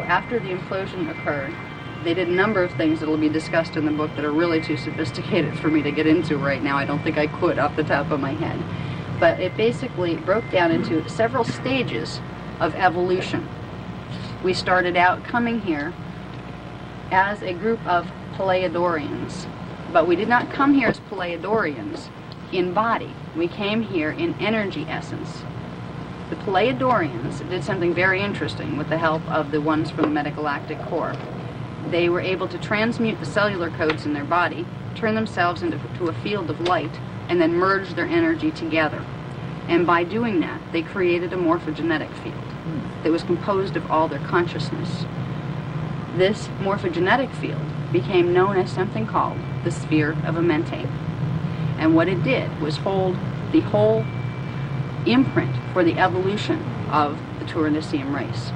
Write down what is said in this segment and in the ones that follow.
after the implosion occurred, they did a number of things that will be discussed in the book that are really too sophisticated for me to get into right now. I don't think I could off the top of my head. But it basically broke down into several stages of evolution. We started out coming here as a group of Pleiadorians, but we did not come here as Pleiadorians in body. We came here in energy essence. The Pleiadorians did something very interesting with the help of the ones from the Metagalactic Core. They were able to transmute the cellular codes in their body, turn themselves into a field of light, and then merge their energy together. And by doing that, they created a morphogenetic field that was composed of all their consciousness. This morphogenetic field became known as something called the sphere of AMENTI. And what it did was hold the whole imprint for the evolution of the Turanicium race.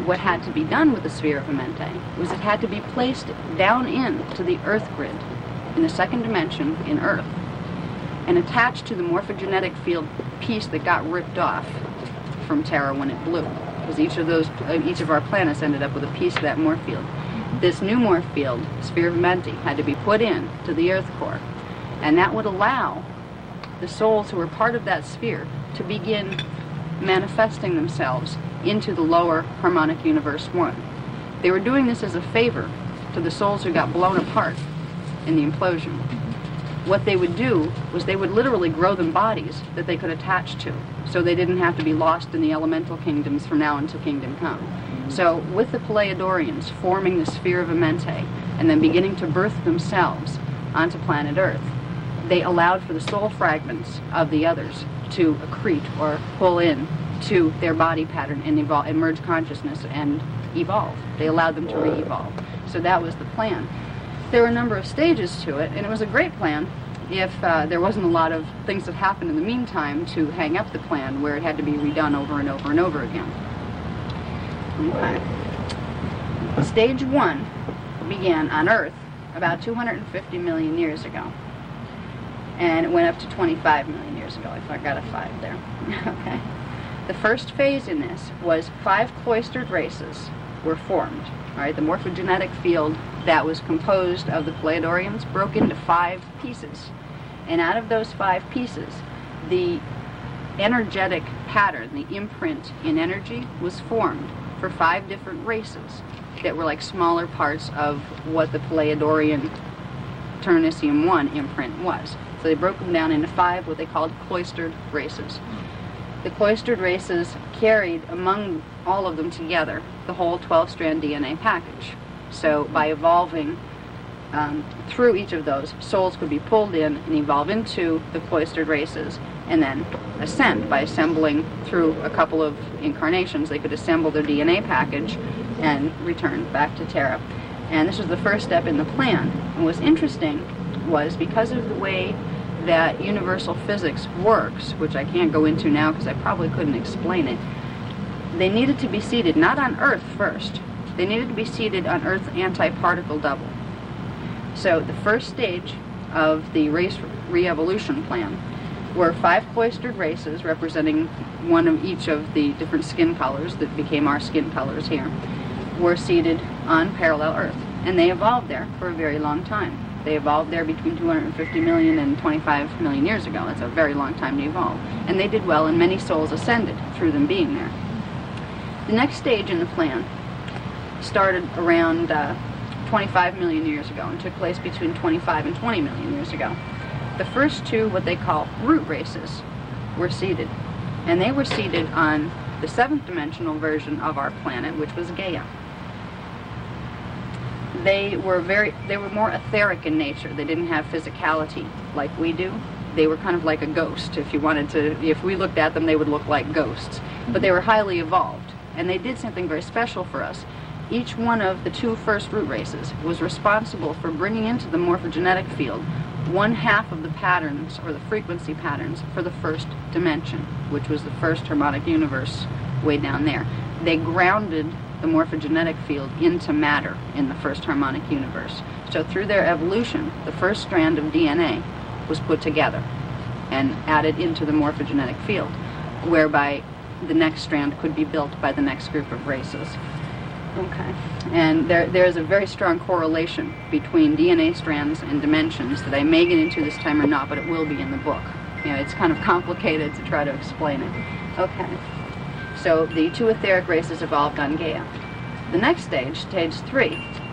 What had to be done with the sphere of AMENTI was it had to be placed down into the Earth grid, in the second dimension in Earth, and attached to the morphogenetic field piece that got ripped off from Terra when it blew. Because each of our planets ended up with a piece of that morph field. This new morph field, sphere of AMENTI, had to be put in to the Earth core, and that would allow the souls who were part of that sphere to begin manifesting themselves into the lower harmonic universe 1. They were doing this as a favor to the souls who got blown apart in the implosion. What they would do was they would literally grow them bodies that they could attach to, so they didn't have to be lost in the elemental kingdoms from now until Kingdom Come. So with the Pleiadorians forming the sphere of AMENTI and then beginning to birth themselves onto planet Earth, they allowed for the soul fragments of the others to accrete or pull in to their body pattern and evolve, and merge consciousness and evolve. They allowed them to re-evolve. So that was the plan. There were a number of stages to it, and it was a great plan if there wasn't a lot of things that happened in the meantime to hang up the plan where it had to be redone over and over and over again. Okay. Stage 1 began on Earth about 250 million years ago, and it went up to 25 million years ago. I got a 5 there. Okay. The first phase in this was 5 cloistered races were formed. All right, the morphogenetic field that was composed of the Pleiadorians broke into 5 pieces. And out of those 5 pieces, the energetic pattern, the imprint in energy, was formed for 5 different races that were like smaller parts of what the Pleiadorian Turanicium 1 imprint was. So they broke them down into 5 what they called cloistered races. The cloistered races carried among all of them together the whole 12-strand DNA package. So by evolving through each of those, souls could be pulled in and evolve into the cloistered races, and then ascend by assembling through a couple of incarnations. They could assemble their DNA package and return back to Terra. And this was the first step in the plan. And what's interesting was, because of the way that universal physics works, which I can't go into now because I probably couldn't explain it, they needed to be seated not on Earth first. They needed to be seated on Earth's anti-particle double. So the first stage of the race re-evolution plan were 5 cloistered races representing one of each of the different skin colors that became our skin colors here, were seated on parallel Earth. And they evolved there for a very long time. They evolved there between 250 million and 25 million years ago. That's a very long time to evolve. And they did well, and many souls ascended through them being there. The next stage in the plan started around 25 million years ago and took place between 25 and 20 million years ago. The first 2, what they call root races, were seated. And they were seated on the 7th dimensional version of our planet, which was Gaia. They were more etheric in nature. They didn't have physicality like we do. They were kind of like a ghost. If we looked at them, they would look like ghosts. But they were highly evolved, and they did something very special for us. Each one of the 2 first root races was responsible for bringing into the morphogenetic field 1/2 of the patterns, or the frequency patterns, for the first dimension, which was the first harmonic universe way down there. They grounded the morphogenetic field into matter in the first harmonic universe. So through their evolution, the first strand of DNA was put together and added into the morphogenetic field, whereby the next strand could be built by the next group of races. Okay. And there's a very strong correlation between DNA strands and dimensions that I may get into this time or not, but it will be in the book. You know, it's kind of complicated to try to explain it. Okay. So the two etheric races evolved on Gaia. The next stage, stage 3,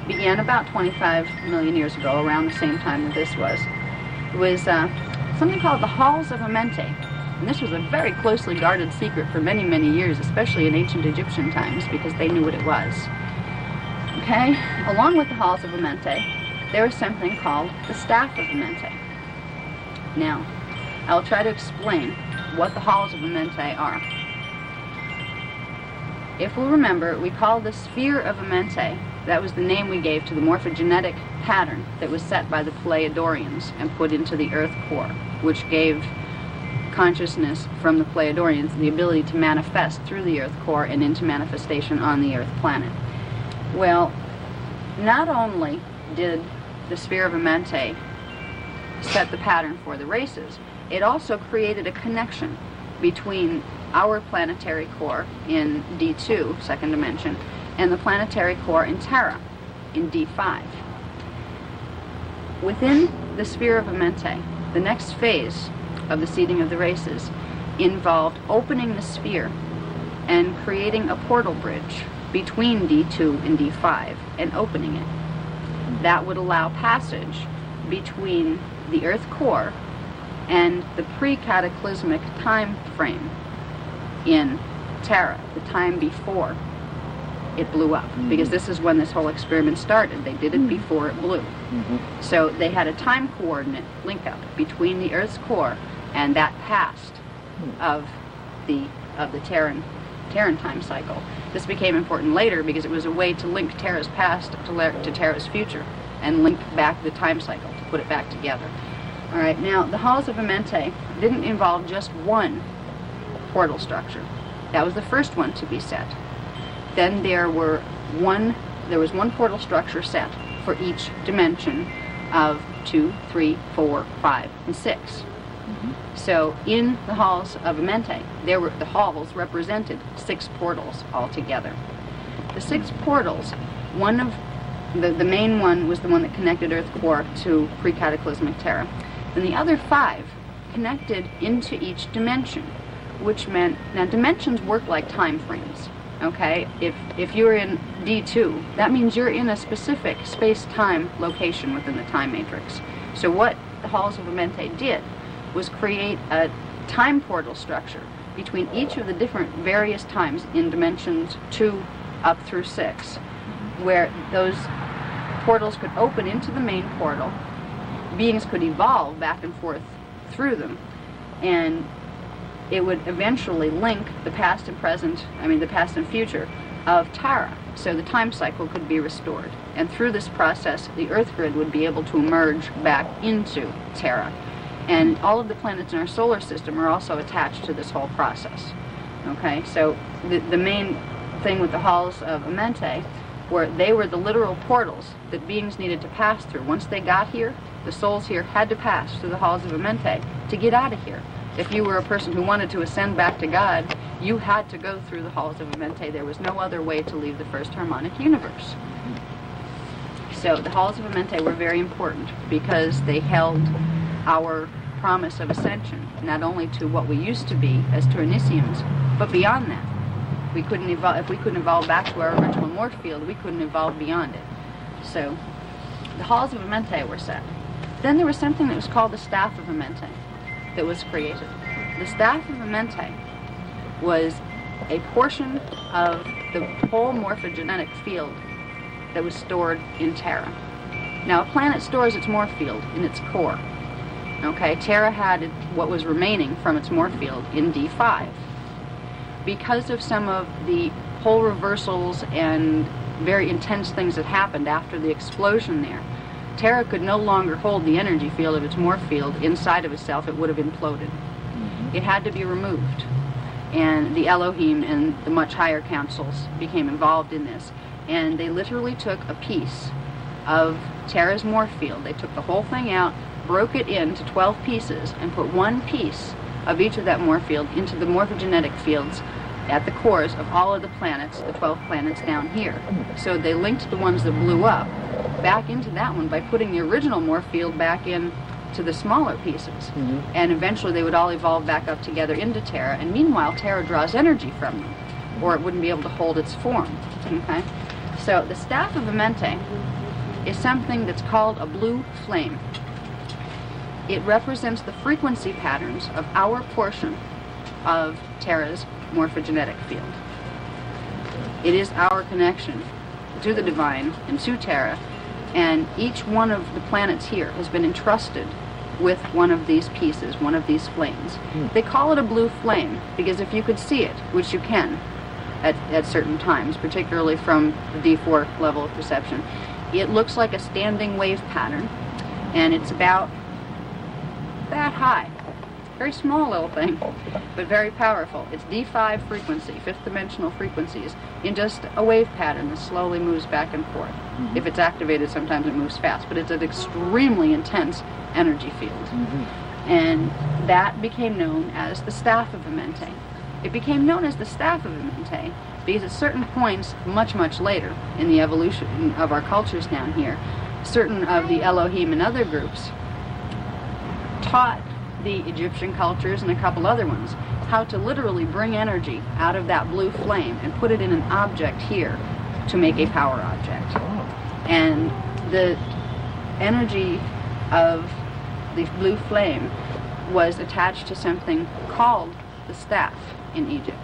began about 25 million years ago, around the same time that this was. It was something called the Halls of AMENTI. And this was a very closely guarded secret for many, many years, especially in ancient Egyptian times, because they knew what it was. Okay? Along with the Halls of AMENTI, there was something called the Staff of AMENTI. Now, I'll try to explain what the Halls of AMENTI are. If we remember, we called the Sphere of AMENTI, that was the name we gave to the morphogenetic pattern that was set by the Pleiadians and put into the Earth core, which gave consciousness from the Pleiadians the ability to manifest through the Earth core and into manifestation on the Earth planet. Well, not only did the Sphere of AMENTI set the pattern for the races, it also created a connection between our planetary core in D2, second dimension, and the planetary core in Terra in D5. Within the Sphere of AMENTI, the next phase of the seeding of the races involved opening the sphere and creating a portal bridge between D2 and D5 and opening it. That would allow passage between the Earth core and the pre-cataclysmic time frame in Terra, the time before it blew up, because this is when this whole experiment started. They did it before it blew. So they had a time coordinate link up between the Earth's core and that past of the Terran time cycle. This became important later because it was a way to link Terra's past to Terra's future and link back the time cycle to put it back together. All right, now the Halls of AMENTI didn't involve just one portal structure. That was the first one to be set. Then there was one portal structure set for each dimension of 2, 3, 4, 5, and 6. So in the Halls of AMENTI, the halls represented 6 portals altogether. The 6 portals, one of the main one was the one that connected Earth core to pre-cataclysmic Terra. And the other 5 connected into each dimension, which meant, now dimensions work like time frames, okay? If you're in D2, that means you're in a specific space-time location within the time matrix. So what the Halls of AMENTI did was create a time portal structure between each of the different various times in dimensions 2 up through 6, where those portals could open into the main portal, beings could evolve back and forth through them, and it would eventually link the past and present, the past and future of Terra, so the time cycle could be restored. And through this process, the Earth grid would be able to emerge back into Terra. And all of the planets in our solar system are also attached to this whole process. Okay, so the main thing with the Halls of AMENTI were they were the literal portals that beings needed to pass through. Once they got here, the souls here had to pass through the Halls of AMENTI to get out of here. If you were a person who wanted to ascend back to God, you had to go through the Halls of AMENTI. There was no other way to leave the first harmonic universe. So the Halls of AMENTI were very important because they held our promise of ascension, not only to what we used to be as Turnicians, but beyond that. We couldn't evolve, if we couldn't evolve back to our original morph field, we couldn't evolve beyond it. So the Halls of AMENTI were set. Then there was something that was called the Staff of AMENTI that was created. The Staff of AMENTI was a portion of the whole morphogenetic field that was stored in Terra. Now, a planet stores its morph field in its core. Okay, Terra had what was remaining from its morph field in D5. Because of some of the pole reversals and very intense things that happened after the explosion there, Terra could no longer hold the energy field of its morph field inside of itself. It would have imploded. It had to be removed. And the Elohim and the much higher councils became involved in this. And they literally took a piece of Terra's morph field. They took the whole thing out, broke it into 12 pieces, and put one piece of each of that morph field into the morphogenetic fields at the cores of all of the planets, the 12 planets down here. So they linked the ones that blew up back into that one by putting the original Morph field back in to the smaller pieces. And eventually they would all evolve back up together into Terra, and meanwhile Terra draws energy from them, or it wouldn't be able to hold its form. Okay? So the staff of AMENTI is something that's called a blue flame. It represents the frequency patterns of our portion of Terra's morphogenetic field. It is our connection to the divine and to Terra, and each one of the planets here has been entrusted with one of these pieces, one of these flames. They call it a blue flame because if you could see it, which you can at certain times, particularly from the D4 level of perception, it looks like a standing wave pattern, and it's about that high. Very small little thing, but very powerful. It's D5 frequency, fifth dimensional frequencies, in just a wave pattern that slowly moves back and forth. If it's activated, sometimes it moves fast, but it's an extremely intense energy field. And that became known as the staff of AMENTI. It became known as the staff of AMENTI because at certain points, much, much later in the evolution of our cultures down here, certain of the Elohim and other groups taught the Egyptian cultures and a couple other ones how to literally bring energy out of that blue flame and put it in an object here to make a power object. And the energy of the blue flame was attached to something called the staff in Egypt.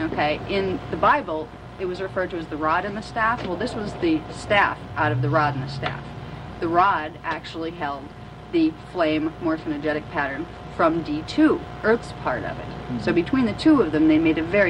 Okay, in the Bible it was referred to as the rod and the staff. Well, this was the staff out of the rod and the staff. The rod actually held the flame morphogenetic pattern from D2, Earth's part of it. So between the two of them, they made a very